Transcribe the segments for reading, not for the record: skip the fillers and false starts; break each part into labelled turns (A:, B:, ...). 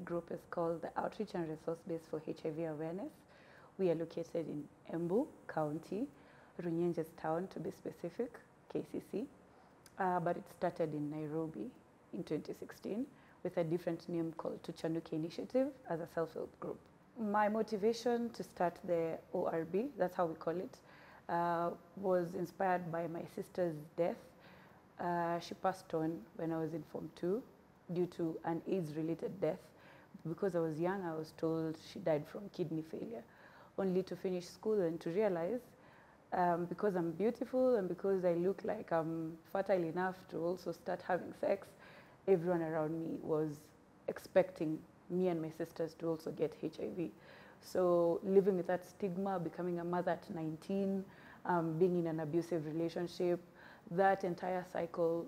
A: group is called the Outreach and Resource Base for HIV Awareness. We are located in Wambui County, Runyenjes Town to be specific, KCC. But it started in Nairobi in 2016 with a different name called Tuchanuke Initiative as a self-help group. My motivation to start the ORB, that's how we call it, was inspired by my sister's death. She passed on when I was in Form 2 due to an AIDS-related death. Because I was young, I was told she died from kidney failure, only to finish school and to realize because I'm beautiful and because I look like I'm fertile enough to also start having sex, everyone around me was expecting me and my sisters to also get HIV. So living with that stigma, becoming a mother at 19, being in an abusive relationship, that entire cycle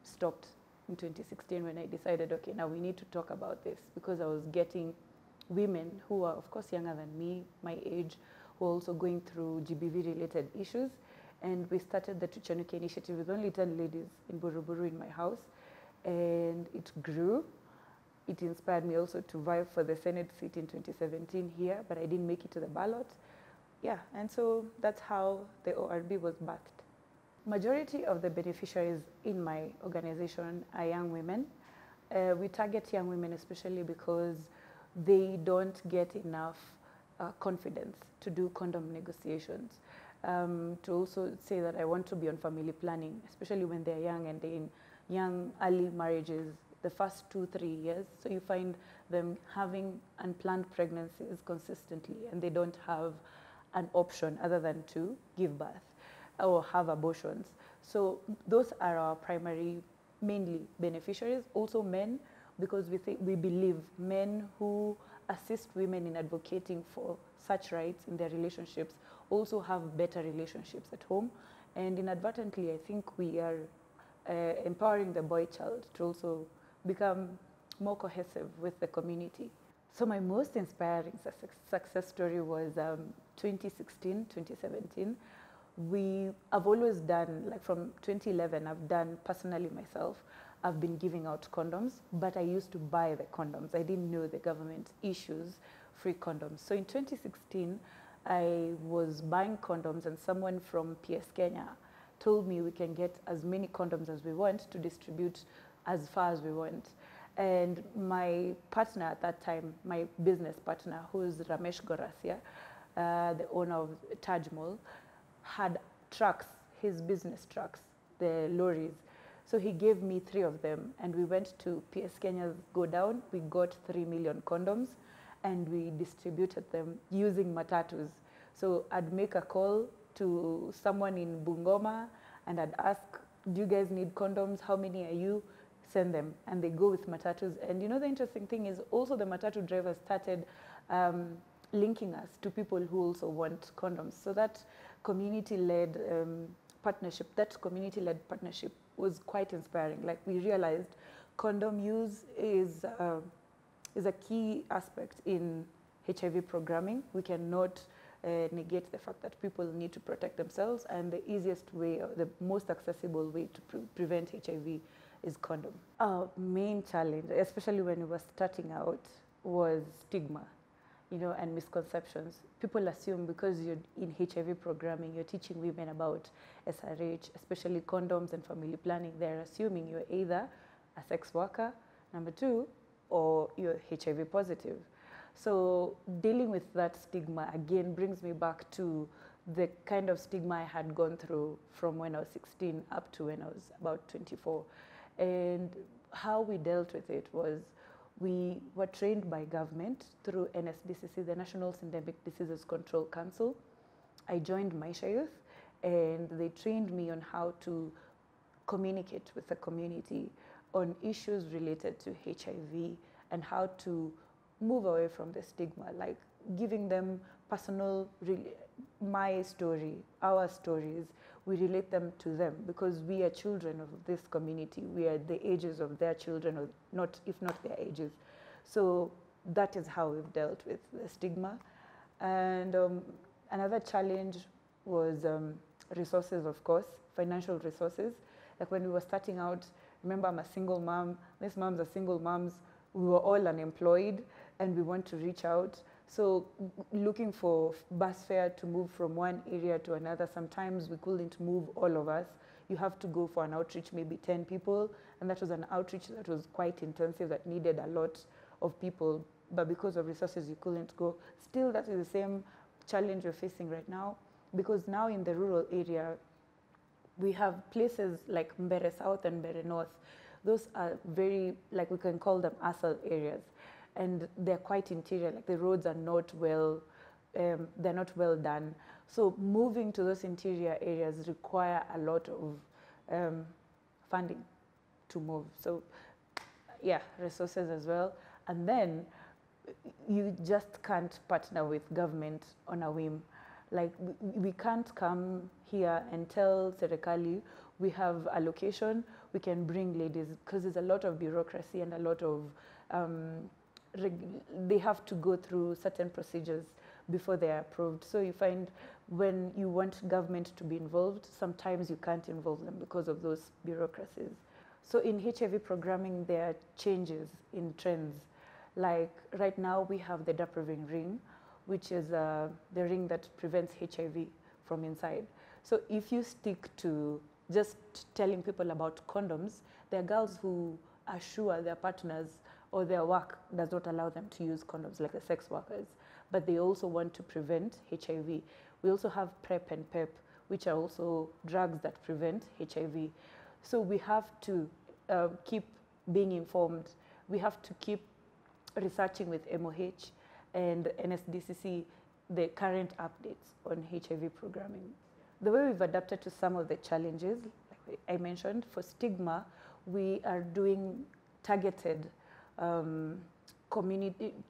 A: stopped in 2016 when I decided, okay, now we need to talk about this, because I was getting women who are, of course, younger than me, my age, who are also going through GBV-related issues. And we started the Tuchanuke Initiative with only 10 ladies in Buruburu in my house. And it grew. It inspired me also to vie for the Senate seat in 2017 here, but I didn't make it to the ballot. Yeah, and so that's how the ORB was birthed. Majority of the beneficiaries in my organization are young women. We target young women especially because they don't get enough confidence to do condom negotiations. To also say that I want to be on family planning, especially when they're young and they're in young early marriages, the first 2-3 years. So you find them having unplanned pregnancies consistently and they don't have an option other than to give birth or have abortions. So those are our primary, mainly beneficiaries. Also men, because we believe men who assist women in advocating for such rights in their relationships also have better relationships at home. And inadvertently, I think we are empowering the boy child to also become more cohesive with the community. So my most inspiring success story was 2016, 2017. I've always done, like from 2011, I've done personally myself, I've been giving out condoms, but I used to buy the condoms. I didn't know the government issues free condoms. So in 2016, I was buying condoms and someone from PS Kenya told me we can get as many condoms as we want to distribute as far as we want. And my partner at that time, my business partner, who is Ramesh Gorasia, the owner of Taj Mall, had trucks, his business trucks, the lorries. So he gave me 3 of them and we went to PS Kenya's go down. We got 3 million condoms and we distributed them using matatus. So I'd make a call to someone in Bungoma and I'd ask, do you guys need condoms? How many are you? Send them. And they go with matatus. And you know, the interesting thing is also the matatu drivers started linking us to people who also want condoms. So that community-led partnership was quite inspiring. Like we realized condom use is a key aspect in HIV programming. We cannot negate the fact that people need to protect themselves, and the easiest way, or the most accessible way to prevent HIV is condom. Our main challenge, especially when we were starting out, was stigma, you know, and misconceptions. People assume because you're in HIV programming, you're teaching women about SRH, especially condoms and family planning. They're assuming you're either a sex worker, number 2, or you're HIV positive. So dealing with that stigma again brings me back to the kind of stigma I had gone through from when I was 16 up to when I was about 24. And how we dealt with it was we were trained by government through NSBCC, the National Syndemic Diseases Control Council. I joined Maisha Youth and they trained me on how to communicate with the community on issues related to HIV and how to move away from the stigma, like giving them personal, my story, our stories, we relate them to them because we are children of this community. We are the ages of their children, or not, if not their ages. So that is how we've dealt with the stigma. And another challenge was resources, of course, financial resources. Like when we were starting out, remember I'm a single mom, these moms are single moms, we were all unemployed and we want to reach out. So looking for bus fare to move from one area to another, sometimes we couldn't move all of us. You have to go for an outreach, maybe 10 people, and that was an outreach that was quite intensive, that needed a lot of people, but because of resources you couldn't go. Still, that is the same challenge we're facing right now, because now in the rural area, we have places like Mbere South and Mbere North. Those are very, like we can call them ASAL areas, and they're quite interior, like the roads are not well, they're not well done. So moving to those interior areas require a lot of funding to move. So yeah, resources as well. And then you just can't partner with government on a whim. Like we can't come here and tell Serikali we have a location, we can bring ladies, because there's a lot of bureaucracy and a lot of, they have to go through certain procedures before they are approved. So you find when you want government to be involved, sometimes you can't involve them because of those bureaucracies. So in HIV programming, there are changes in trends. Like right now we have the Daproving ring, which is the ring that prevents HIV from inside. So if you stick to just telling people about condoms, there are girls who are sure their partners or their work does not allow them to use condoms, like the sex workers, but they also want to prevent HIV. We also have PrEP and PEP, which are also drugs that prevent HIV. So we have to keep being informed. We have to keep researching with MOH and NSDCC the current updates on HIV programming. The way we've adapted to some of the challenges, like I mentioned, for stigma, we are doing targeted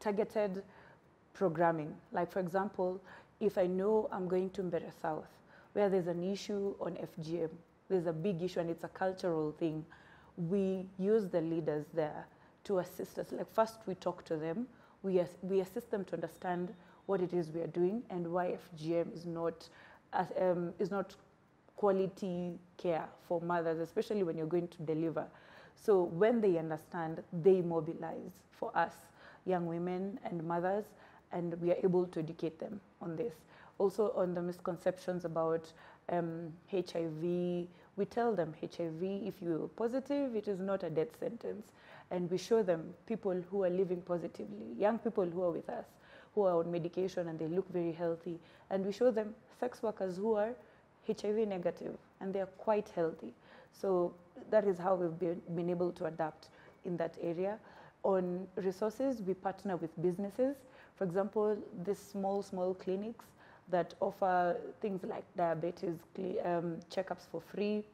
A: targeted programming. Like for example, if I know I'm going to Mbere South, where there's an issue on FGM, there's a big issue and it's a cultural thing, we use the leaders there to assist us. Like first we talk to them, we assist them to understand what it is we are doing and why FGM is not quality care for mothers, especially when you're going to deliver. So when they understand, they mobilize for us, young women and mothers, and we are able to educate them on this. Also on the misconceptions about HIV, we tell them HIV, if you're positive, it is not a death sentence. And we show them people who are living positively, young people who are with us, who are on medication and they look very healthy. And we show them sex workers who are HIV negative and they are quite healthy. So that is how we've been able to adapt in that area. On resources, we partner with businesses. For example, these small clinics that offer things like diabetes checkups for free.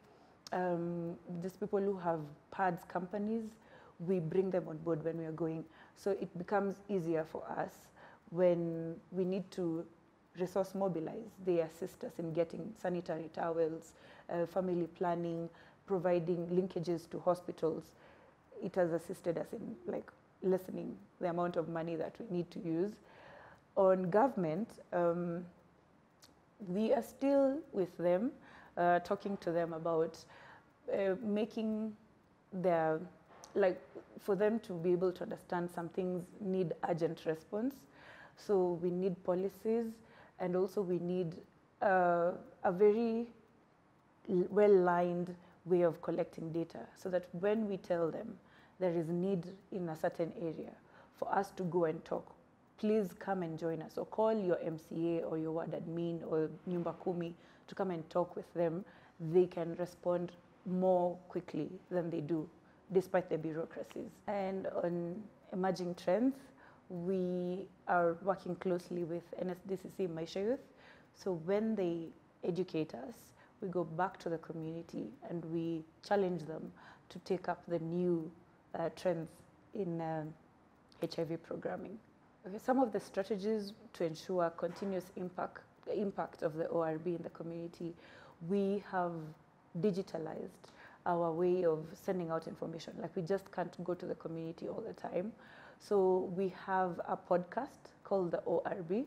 A: These people who have pads companies, we bring them on board when we are going. So it becomes easier for us when we need to resource mobilize. They assist us in getting sanitary towels, family planning, providing linkages to hospitals. It has assisted us in like lessening the amount of money that we need to use. On government, we are still with them, talking to them about making their, like for them to be able to understand some things need urgent response. So we need policies, and also we need a very well-lined way of collecting data so that when we tell them there is need in a certain area for us to go and talk, please come and join us, or call your MCA or your ward admin or Nyumba Kumi to come and talk with them. They can respond more quickly than they do, despite the bureaucracies. And on emerging trends, we are working closely with NSDCC Maisha Youth. So when they educate us, we go back to the community and we challenge them to take up the new trends in HIV programming. Okay, some of the strategies to ensure continuous impact of the ORB in the community, we have digitalized our way of sending out information. Like we just can't go to the community all the time. So we have a podcast called the ORB,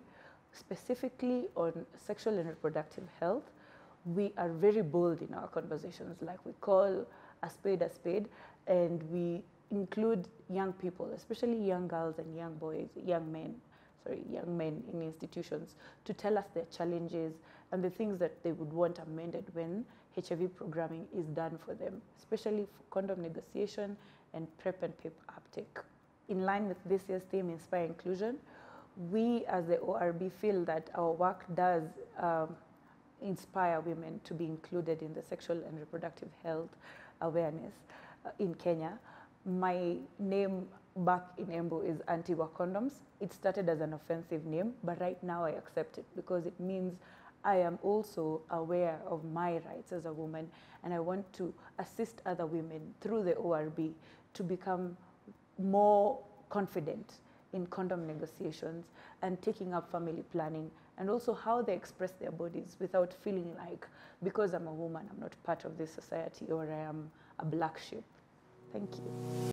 A: specifically on sexual and reproductive health. We are very bold in our conversations, like we call a spade, and we include young people, especially young girls and young boys, young men in institutions, to tell us their challenges and the things that they would want amended when HIV programming is done for them, especially for condom negotiation and PrEP and PEP uptake. In line with this year's theme, Inspire Inclusion, we as the ORB feel that our work does inspire women to be included in the sexual and reproductive health awareness in Kenya. My name back in Embu is Anti-War Condoms. It started as an offensive name, but right now I accept it because it means I am also aware of my rights as a woman, and I want to assist other women through the ORB to become more confident in condom negotiations and taking up family planning, and also how they express their bodies without feeling like, because I'm a woman, I'm not part of this society, or I am a black sheep. Thank you.